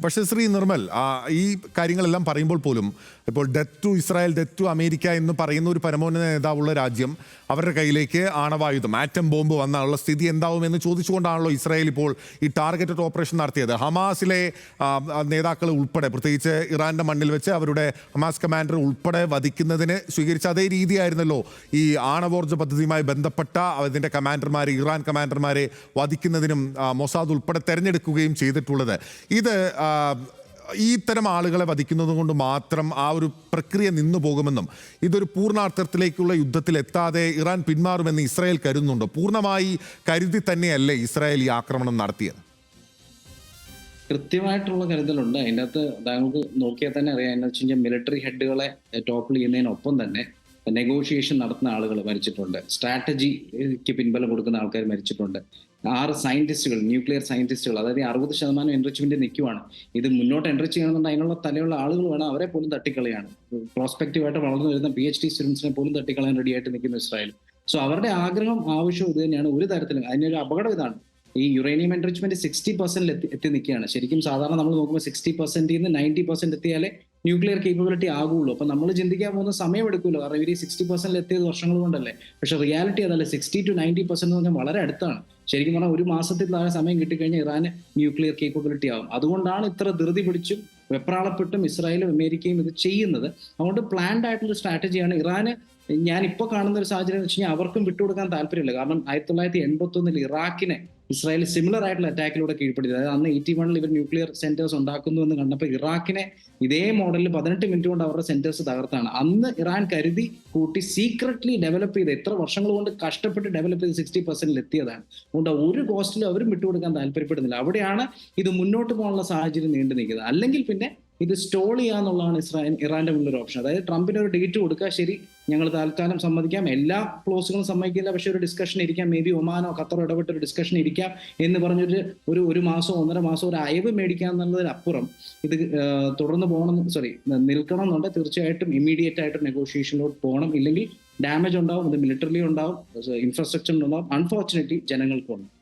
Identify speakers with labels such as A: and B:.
A: പക്ഷേ ശ്രീ നിർമ്മൽ, ഈ കാര്യങ്ങളെല്ലാം പറയുമ്പോൾ പോലും ഇപ്പോൾ death to Israel, death to America എന്ന് പറയുന്ന ഒരു പരമോന്നത നേതാവുള്ള രാജ്യം അവരുടെ കയ്യിലേക്ക് ആണവായുധം, ആറ്റം ബോംബ് വന്നാലുള്ള സ്ഥിതി എന്താവുമെന്ന് ചോദിച്ചുകൊണ്ടാണല്ലോ ഇസ്രായേൽ ഇപ്പോൾ ഈ ടാർഗറ്റഡ് ഓപ്പറേഷൻ നടത്തിയത്. ഹമാസിലെ നേതാക്കൾ ഉൾപ്പെടെ, പ്രത്യേകിച്ച് ഇറാന്റെ മണ്ണിൽ വെച്ച് അവരുടെ ഹമാസ് കമാൻഡർ ഉൾപ്പെടെ വധിക്കുന്നതിന് സ്വീകരിച്ച അതേ രീതിയായിരുന്നല്ലോ ഈ ആണവോർജ്ജ പദ്ധതിയുമായി ബന്ധപ്പെട്ട അതിൻ്റെ കമാൻഡർമാരെ, ഇറാൻ കമാൻഡർമാരെ വധിക്കുന്നതിനും മൊസാദ് ഉൾപ്പെടെ തെരഞ്ഞെടുക്കുകയും ചെയ്തിട്ടുള്ളത്. ഇത് ഈ ഇത്തരം ആളുകളെ വധിക്കുന്നത് കൊണ്ട് മാത്രം ആ ഒരു പ്രക്രിയ നിന്നു പോകുമെന്നും ഇതൊരു പൂർണ്ണാർത്ഥത്തിലേക്കുള്ള യുദ്ധത്തിൽ എത്താതെ ഇറാൻ പിന്മാറുമെന്ന് ഇസ്രായേൽ കരുതുന്നുണ്ടോ? പൂർണ്ണമായി കരുതി തന്നെയല്ലേ ഇസ്രായേൽ ഈ ആക്രമണം നടത്തിയത്?
B: കൃത്യമായിട്ടുള്ള കരുതലുണ്ട്. അതിൻ്റെ അകത്ത് താങ്കൾക്ക് നോക്കിയാൽ തന്നെ അറിയാം. എന്ന് വെച്ച് കഴിഞ്ഞാൽ മിലിറ്ററി ഹെഡുകളെ ടോപ്പിൾ ചെയ്യുന്നതിനൊപ്പം തന്നെ നെഗോഷിയേഷൻ നടത്തുന്ന ആളുകൾ മരിച്ചിട്ടുണ്ട്, സ്ട്രാറ്റജിക്ക് പിൻബലം കൊടുക്കുന്ന ആൾക്കാർ മരിച്ചിട്ടുണ്ട്. 6 സയന്റിസ്റ്റുകൾ, ന്യൂക്ലിയർ സയന്റിസ്റ്റുകൾ, അതായത് 60% എൻറിച്ച്മെന്റ് നിൽക്കുവാണ്. ഇത് മുന്നോട്ട് എൻറിച്ച് ചെയ്യണമെന്നുണ്ട് അതിനുള്ള തലയുള്ള ആളുകൾ വേണം, അവരെ പോലും തട്ടിക്കളയാണ്. പ്രോസ്പെക്റ്റീവായിട്ട് വളർന്നു വരുന്ന PhD സ്റ്റുഡൻസിനെ പോലും തട്ടിക്കളയാൻ റെഡിയായിട്ട് നിൽക്കുന്ന ഇസ്രായേൽ. സോ അവരുടെ ആഗ്രഹം, ആവശ്യം ഇത് തന്നെയാണ്. ഒരു തരത്തിലും അതിനൊരു അപകടം ഇതാണ്. ഈ യുറേനിയം എൻറിച്ച്മെന്റ് 60% എത്തി നിൽക്കുകയാണ്. ശരിക്കും സാധാരണ നമ്മൾ നോക്കുമ്പോൾ 60% 90% എത്തിയാലേ ന്യൂക്ലിയർ കേപ്പബിലിറ്റി ആകുള്ളൂ. അപ്പൊ നമ്മൾ ചിന്തിക്കാൻ പോകുന്ന സമയം എടുക്കുമല്ലോ, കാരണം ഇവർ 60% എത്തിയത് വർഷങ്ങൾ കൊണ്ടല്ലേ. പക്ഷെ റിയാലിറ്റി അതല്ല. 60 to 90% എന്ന് പറഞ്ഞാൽ വളരെ അടുത്താണ്. ശരിക്കും പറഞ്ഞാൽ ഒരു മാസത്തിൽ താഴെ സമയം കിട്ടിക്കഴിഞ്ഞാൽ ഇറാന് ന്യൂക്ലിയർ കേപ്പബിലിറ്റി ആകും. അതുകൊണ്ടാണ് ഇത്ര ധൃതി പിടിച്ചും വെപ്രാളപ്പെട്ടും ഇസ്രായേലും അമേരിക്കയും ഇത് ചെയ്യുന്നത്. അതുകൊണ്ട് പ്ലാൻഡ് ആയിട്ടുള്ള സ്ട്രാറ്റജിയാണ്. ഇറാന് ഞാൻ ഇപ്പോൾ കാണുന്ന ഒരു സാഹചര്യം എന്ന് വെച്ച് കഴിഞ്ഞാൽ അവർക്കും വിട്ടുകൊടുക്കാൻ താല്പര്യമില്ല. കാരണം 1981 ഇറാഖിനെ ഇസ്രായേൽ സിമിലർ ആയിട്ടുള്ള അറ്റാക്കിലൂടെ കീഴ്പ്പെടുത്തി. അതായത് അന്ന് 81 ഇവർ ന്യൂക്ലിയർ സെന്റേഴ്സ് ഉണ്ടാക്കുന്നു എന്ന് കണ്ടപ്പോൾ ഇറാഖിനെ ഇതേ മോഡലിൽ 18 മിനിറ്റ് കൊണ്ട് അവരുടെ സെന്റേഴ്സ് തകർത്താണ്. അന്ന് ഇറാൻ കരുതി കൂട്ടി സീക്രട്ട്ലി ഡെവലപ്പ് ചെയ്ത്, എത്ര വർഷങ്ങൾ കൊണ്ട് കഷ്ടപ്പെട്ട് ഡെവലപ്പ് ചെയ്ത് 60% എത്തിയതാണ്. അതുകൊണ്ട് ഒരു കോസ്റ്റിലും അവരും വിട്ടുകൊടുക്കാൻ താല്പര്യപ്പെടുന്നില്ല. അവിടെയാണ് ഇത് മുന്നോട്ട് പോകാനുള്ള സാഹചര്യം നീണ്ടു നിൽക്കുന്നത്. അല്ലെങ്കിൽ പിന്നെ ഇത് സ്റ്റോൾ ചെയ്യാന്നുള്ളതാണ് ഇറാന്റെ മുന്നിലൊരു ഓപ്ഷൻ. അതായത് ട്രംപിന് ഒരു ഡേറ്റ് കൊടുക്കുക, ശരി ഞങ്ങൾ താൽക്കാലം സമ്മതിക്കാം, എല്ലാ ക്ലോസുകളും സമ്മതിക്കില്ല, പക്ഷെ ഒരു ഡിസ്കഷൻ ഇരിക്കാം, മേ ബി ഒമാനോ ഖത്തറോ ഇടപെട്ട് ഒരു ഡിസ്കഷൻ ഇരിക്കാം എന്ന് പറഞ്ഞൊരു ഒരു മാസമോ 1.5 മാസമോ ഒരു അയവ് മേടിക്കാം എന്നുള്ളതിനപ്പുറം ഇത് തുടർന്ന് നിൽക്കണം എന്നുണ്ടെങ്കിൽ തീർച്ചയായിട്ടും ഇമ്മീഡിയറ്റ് ആയിട്ട് നെഗോഷിയേഷനിലോട്ട് പോകണം. ഇല്ലെങ്കിൽ ഡാമേജ് ഉണ്ടാവും, അത് മിലിറ്ററിലി ഉണ്ടാവും, ഇൻഫ്രാസ്ട്രക്ചറിലുണ്ടാവും, അൺഫോർച്ചുനേറ്റ്ലി ജനങ്ങൾക്കും ഉണ്ടാവും.